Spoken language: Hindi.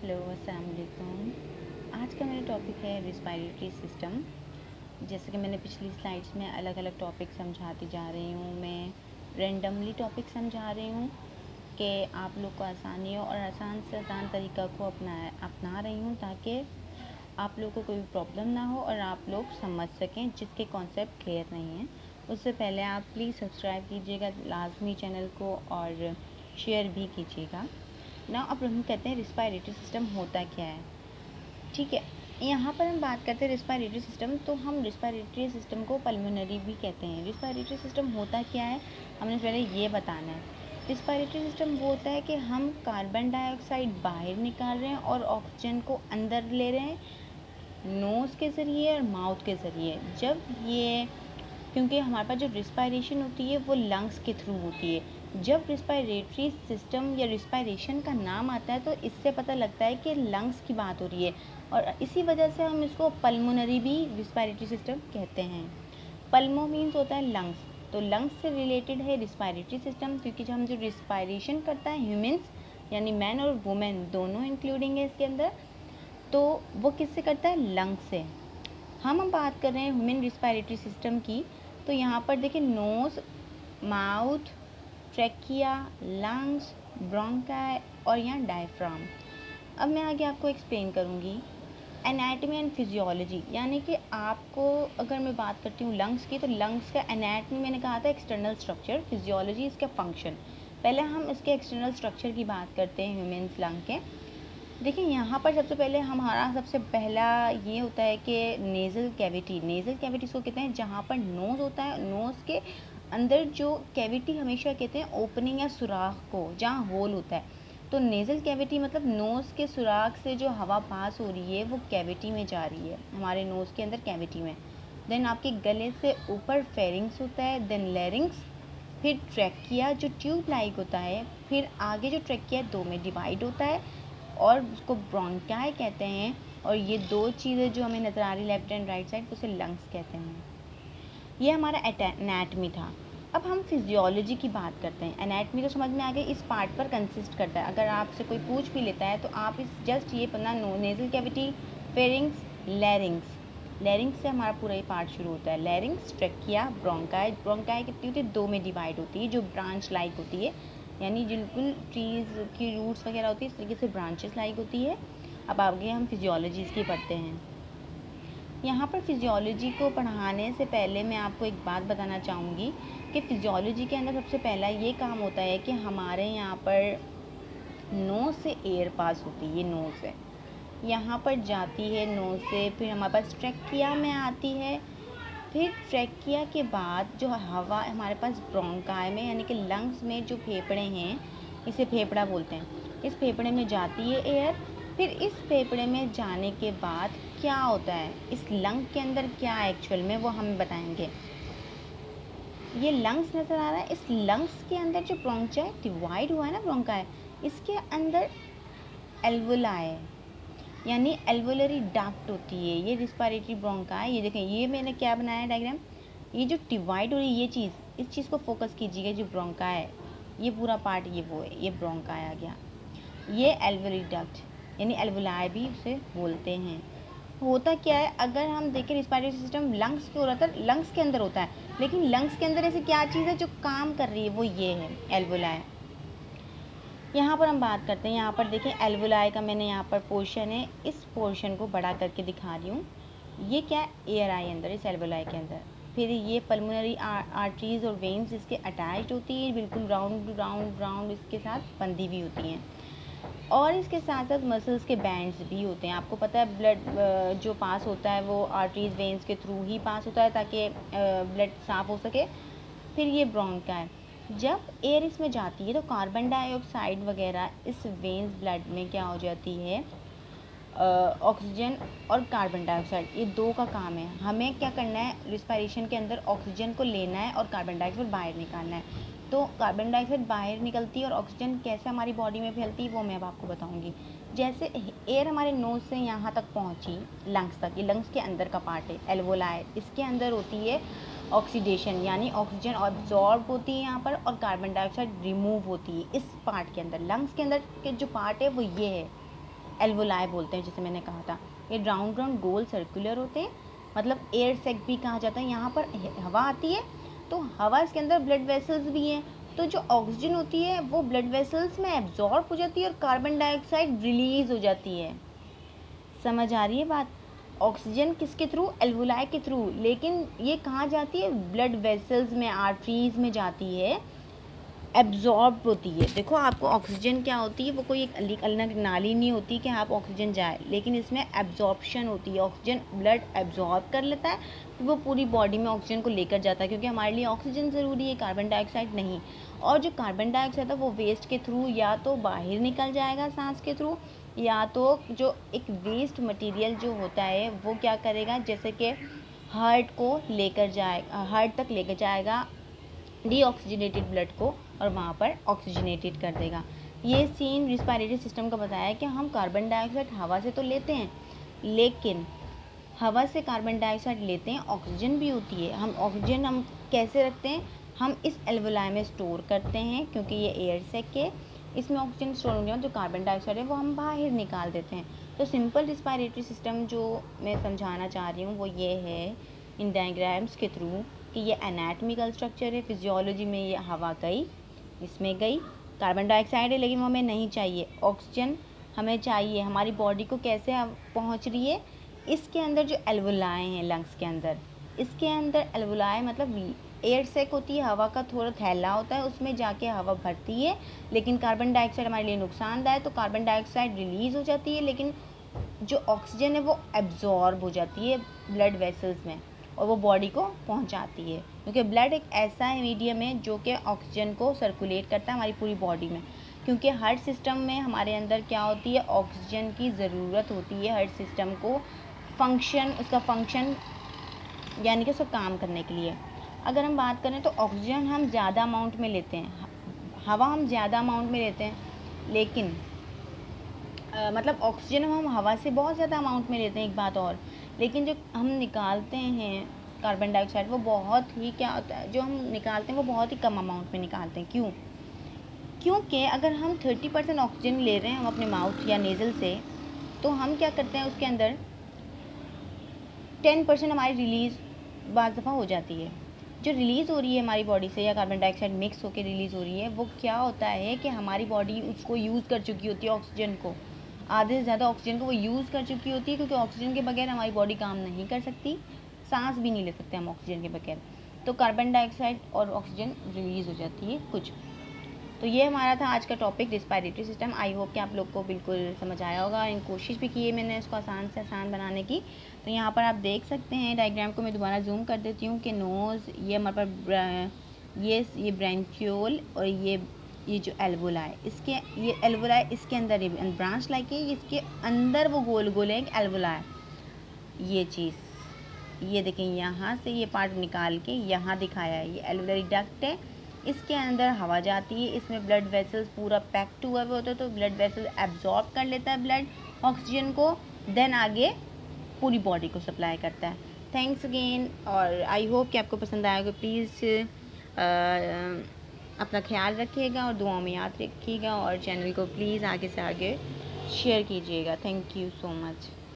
हेलो अस्सलाम वालेकुम। आज का मेरा टॉपिक है रिस्पायरेटरी सिस्टम। जैसे कि मैंने पिछली स्लाइड्स में अलग अलग टॉपिक समझाती जा रही हूँ, मैं रेंडमली टॉपिक समझा रही हूँ कि आप लोग को आसानी हो और आसान से आसान तरीका को अपना रही हूँ ताकि आप लोग को कोई प्रॉब्लम ना हो और आप लोग समझ सकें जिसके कॉन्सेप्ट क्लियर नहीं है। उससे पहले आप प्लीज़ सब्सक्राइब कीजिएगा लाजमी चैनल को और शेयर भी कीजिएगा ना। अब हम कहते हैं रिस्पायरेटरी सिस्टम होता क्या है। ठीक है, यहाँ पर हम बात करते हैं रिस्पायरेटरी सिस्टम, तो हम रिस्पायरेटरी सिस्टम को पल्मोनरी भी कहते हैं। रिस्पायरेटरी सिस्टम होता क्या है हमने पहले ये बताना है। रिस्पायरेटरी सिस्टम वो होता है कि हम कार्बन डाइऑक्साइड बाहर निकाल रहे हैं और ऑक्सीजन को अंदर ले रहे हैं नोज़ के ज़रिए और माउथ के ज़रिए। जब ये क्योंकि हमारे पास जो रिस्पायरेशन होती है वो लंग्स के थ्रू होती है। जब रिस्पायरेटरी सिस्टम या रिस्पायरेशन का नाम आता है तो इससे पता लगता है कि लंग्स की बात हो रही है और इसी वजह से हम इसको पल्मोनरी भी रिस्पायरेटरी सिस्टम कहते हैं। पल्मो मीन्स होता है लंग्स, तो लंग्स से रिलेटेड है रिस्पायरेटरी सिस्टम, क्योंकि जो हम जो रिस्पायरेशन करता है ह्यूमन्स यानी मैन और वुमेन दोनों इंक्लूडिंग है इसके अंदर, तो वो किससे करता है? लंग्स से। हम बात कर रहे हैं ह्यूमन रिस्पायरेटरी सिस्टम की, तो यहाँ पर देखिए nose, mouth, trachea, lungs, bronchi और यहाँ डायफ्राम। अब मैं आगे आपको एक्सप्लेन करूँगी एनाटमी एंड फिजियोलॉजी, यानी कि आपको अगर मैं बात करती हूँ लंग्स की, तो लंग्स का एनाटमी मैंने कहा था एक्सटर्नल स्ट्रक्चर, फिजियोलॉजी इसका फंक्शन। पहले हम इसके एक्सटर्नल स्ट्रक्चर की बात करते हैं ह्यूमन्स लंग के। देखिए यहाँ पर सबसे पहले हमारा सबसे पहला ये होता है कि नेज़ल कैविटी। नेज़ल कैविटी इसको कहते हैं जहाँ पर नोज़ होता है, नोज़ के अंदर जो कैविटी हमेशा कहते हैं ओपनिंग या सुराख को, जहाँ होल होता है। तो नेज़ल कैविटी मतलब नोज़ के सुराख से जो हवा पास हो रही है वो कैविटी में जा रही है, हमारे नोज़ के अंदर कैविटी में। देन आपके गले से ऊपर फेरिंग्स होता है, देन लैरिंग्स, फिर ट्रैकिया जो ट्यूब लाइक होता है, फिर आगे जो ट्रैकिया दो में डिवाइड होता है और उसको ब्रोंकाई कहते हैं। और ये दो चीज़ें जो हमें नज़र आ रही लेफ्ट एंड राइट साइड उसे लंग्स कहते हैं। ये हमारा एनाटमी था। अब हम फिजियोलॉजी की बात करते हैं। एनाटमी तो समझ में आ गई, इस पार्ट पर कंसिस्ट करता है। अगर आपसे कोई पूछ भी लेता है तो आप इस जस्ट ये पढ़ना, नेज़ल कैविटी, फेरिंग्स, लैरिंग्स। लैरिंग्स से हमारा पूरा ये पार्ट शुरू होता है। लैरिंग्स, ट्रैकिया, ब्रोंकाई। ब्रोंकाई कितनी होती है? दो में डिवाइड होती है, जो ब्रांच लाइक होती है, यानी बिल्कुल ट्रीज़ की रूट्स वगैरह होती है इस तरीके से ब्रांचेस लाइक होती है। अब आगे हम फिजियोलॉजी इसकी पढ़ते हैं। यहाँ पर फिजियोलॉजी को पढ़ाने से पहले मैं आपको एक बात बताना चाहूँगी कि फिजियोलॉजी के अंदर सबसे पहला ये काम होता है कि हमारे यहाँ पर नोज़ से एयर पास होती है, ये नोज़ है, यहाँ पर जाती है नोज़ से, फिर हमारे पास ट्रैकिया में आती है, फिर ट्रैकिया के बाद जो हवा हमारे पास ब्रोंकाई में यानी कि लंग्स में जो फेफड़े हैं, इसे फेफड़ा बोलते हैं, इस फेफड़े में जाती है एयर। फिर इस फेफड़े में जाने के बाद क्या होता है, इस लंग के अंदर क्या है एक्चुअल में वो हम बताएंगे। ये लंग्स नज़र आ रहा है, इस लंग्स के अंदर जो ब्रोंकाई डिवाइड हुआ है ना, ब्रोंकाई, इसके अंदर एल्वोलाई यानी एल्वोलरी डक्ट होती है। ये रिस्पायरेटरी ब्रोंकाई, ये देखें, ये मैंने क्या बनाया डायग्राम, ये जो डिवाइड हो रही है ये चीज़, इस चीज़ को फोकस कीजिएगा, जो ब्रोंकाई है, ये पूरा पार्ट ये वो है, ये ब्रोंकाई आ गया। ये एल्वोलरी डक्ट यानी एल्वोलाई भी उसे बोलते हैं। होता क्या है, अगर हम देखें रिस्पायरेटरी सिस्टम लंग्स के हो रहा था, लंग्स के अंदर होता है, लेकिन लंग्स के अंदर ऐसी क्या चीज़ है जो काम कर रही है, वो ये है एल्वोलाई। यहाँ पर हम बात करते हैं, यहाँ पर देखें एल्वोलाई का मैंने यहाँ पर पोर्शन है, इस पोर्शन को बड़ा करके दिखा रही हूँ। ये क्या है? एयर आई अंदर, इस एल्वोलाई के अंदर। फिर ये पल्मोनरी आर्टरीज और वेन्स इसके अटैच्ड होती है, बिल्कुल राउंड राउंड राउंड इसके साथ बंधी हुई होती हैं। और इसके साथ साथ मसल्स के बैंड्स भी होते हैं। आपको पता है ब्लड जो पास होता है वो आर्टरीज वेन्स के थ्रू ही पास होता है ताकि ब्लड साफ़ हो सके। फिर ये ब्रोंकाई, जब एयर इसमें जाती है तो कार्बन डाइऑक्साइड वगैरह इस वेन्स ब्लड में क्या हो जाती है, ऑक्सीजन और कार्बन डाइऑक्साइड, ये दो का काम है। हमें क्या करना है, रिस्पायरेशन के अंदर ऑक्सीजन को लेना है और कार्बन डाइऑक्साइड बाहर निकालना है। तो कार्बन डाइऑक्साइड बाहर निकलती है और ऑक्सीजन कैसे हमारी बॉडी में फैलती है वो मैं अब आपको बताऊंगी। जैसे एयर हमारे नोज़ से यहाँ तक पहुँची लंग्स तक, ये लंग्स के अंदर का पार्ट है एल्वोलाई, इसके अंदर होती है ऑक्सीडेशन यानी ऑक्सीजन ऑब्जॉर्ब होती है यहाँ पर और कार्बन डाइऑक्साइड रिमूव होती है इस पार्ट के अंदर। लंग्स के अंदर के जो पार्ट है वो ये है, एल्वोलाई बोलते हैं, जैसे मैंने कहा था। ये राउंड राउंड गोल सर्कुलर होते हैं, मतलब एयर सैक भी कहा जाता है। यहाँ पर हवा आती है, तो हवा इसके अंदर ब्लड वेसल्स भी हैं, तो जो ऑक्सीजन होती है वो ब्लड वेसल्स में एब्जॉर्ब हो जाती है और कार्बन डाइऑक्साइड रिलीज हो जाती है। समझ आ रही है बात? ऑक्सीजन किसके थ्रू? एल्वोलाई के थ्रू। लेकिन ये कहाँ जाती है? ब्लड वेसल्स में, आर्टरीज में जाती है, एब्जॉर्ब होती है। देखो आपको ऑक्सीजन क्या होती है, वो कोई एक अलग नाली नहीं होती कि आप ऑक्सीजन जाए, लेकिन इसमें एब्जॉर्प्शन होती है। ऑक्सीजन ब्लड एब्जॉर्ब कर लेता है, फिर वो पूरी बॉडी में ऑक्सीजन को लेकर जाता है, क्योंकि हमारे लिए ऑक्सीजन ज़रूरी है, कार्बन डाइऑक्साइड नहीं। और जो कार्बन डाइऑक्साइड है वो वेस्ट के थ्रू या तो बाहर निकल जाएगा सांस के थ्रू, या तो जो एक वेस्ट मटेरियल जो होता है वो क्या करेगा, जैसे कि हार्ट को लेकर जाएगा, हार्ट तक लेकर जाएगा डीऑक्सीजनेटेड ब्लड को, और वहाँ पर ऑक्सीजनेटेड कर देगा। ये सीन रिस्पायरेटरी सिस्टम का बताया है कि हम कार्बन डाइऑक्साइड हवा से तो लेते हैं, लेकिन हवा से कार्बन डाइऑक्साइड लेते हैं, ऑक्सीजन भी होती है। हम कैसे रखते हैं? हम इस एल्वोलाई में स्टोर करते हैं, क्योंकि ये एयर सैक है, इसमें ऑक्सीजन स्टोर होने के बाद जो कार्बन डाइऑक्साइड है वो हम बाहर निकाल देते हैं। तो सिंपल रिस्पायरेटरी सिस्टम जो मैं समझाना चाह रही हूँ वो ये है इन डायग्राम्स के थ्रू कि ये एनाटॉमिकल स्ट्रक्चर है। फिजियोलॉजी में ये हवा गई, इसमें गई, कार्बन डाइऑक्साइड है लेकिन वो हमें नहीं चाहिए, ऑक्सीजन हमें चाहिए। हमारी बॉडी को कैसे पहुंच रही है? इसके अंदर जो एल्वोलाई हैं लंग्स के अंदर, इसके अंदर एल्वोलाई मतलब एयर सैक होती है, हवा का थोड़ा थैला होता है, उसमें जाके हवा भरती है, लेकिन कार्बन डाइऑक्साइड हमारे लिए नुकसानदायक, तो कार्बन डाइऑक्साइड रिलीज़ हो जाती है, लेकिन जो ऑक्सीजन है वो एब्जॉर्ब हो जाती है ब्लड वेसल्स में और वो बॉडी को पहुंचाती है, क्योंकि ब्लड एक ऐसा है मीडियम है जो कि ऑक्सीजन को सर्कुलेट करता है हमारी पूरी बॉडी में। क्योंकि हार्ट सिस्टम में हमारे अंदर क्या होती है? ऑक्सीजन की ज़रूरत होती है हार्ट सिस्टम को उसका फंक्शन यानी कि उसका काम करने के लिए। अगर हम बात करें तो ऑक्सीजन हम ज़्यादा अमाउंट में लेते हैं, हवा हम ज़्यादा अमाउंट में लेते हैं, लेकिन मतलब ऑक्सीजन हम हवा से बहुत ज़्यादा अमाउंट में लेते हैं, एक बात और। लेकिन जो हम निकालते हैं कार्बन डाइऑक्साइड वो बहुत ही क्या होता है, जो हम निकालते हैं वो बहुत ही कम अमाउंट में निकालते हैं। क्यों? क्योंकि अगर हम 30% ऑक्सीजन ले रहे हैं हम अपने माउथ या नेज़ल से, तो हम क्या करते हैं उसके अंदर 10% हमारी रिलीज़ बाज़ दफ़ा हो जाती है। जो रिलीज़ हो रही है हमारी बॉडी से या कार्बन डाइऑक्साइड मिक्स होकर रिलीज़ हो रही है, वो क्या होता है कि हमारी बॉडी उसको यूज़ कर चुकी होती है, ऑक्सीजन को, आधे से ज़्यादा ऑक्सीजन को वो यूज़ कर चुकी होती है, क्योंकि ऑक्सीजन के बगैर हमारी बॉडी काम नहीं कर सकती, सांस भी नहीं ले सकते हम ऑक्सीजन के बगैर। तो कार्बन डाइऑक्साइड और ऑक्सीजन रिलीज़ हो जाती है कुछ। तो ये हमारा था आज का topic respiratory system. I hope कि आप लोग को बिल्कुल समझ आया होगा। इन कोशिश भी की है मैंने इसको आसान से आसान बनाने की। तो यहाँ पर आप देख सकते हैं डायग्राम को मैं दोबारा जूम कर देती हूँ कि नोज़, ये हमारे पास ये ब्रेंक्यूल और ये जो एल्वोलाई, इसके ये एल्वोलाई इसके अंदर ये ब्रांच लाइक है, इसके अंदर वो गोल गोल है एक एल्वोलाई। ये चीज़ ये देखें, यहाँ से ये पार्ट निकाल के यहाँ दिखाया है, ये एल्वोलरी डक्ट है, इसके अंदर हवा जाती है, इसमें ब्लड वेसल्स पूरा पैक्ड हुआ हुआ होता है, तो ब्लड वेसल एब्जॉर्ब कर लेता है ब्लड ऑक्सीजन को, देन आगे पूरी बॉडी को सप्लाई करता है। थैंक्स अगेन, और आई होप कि आपको पसंद आएगा। प्लीज़ अपना ख्याल रखिएगा और दुआओं में याद रखिएगा, और चैनल को प्लीज़ आगे से आगे शेयर कीजिएगा। Thank you so much.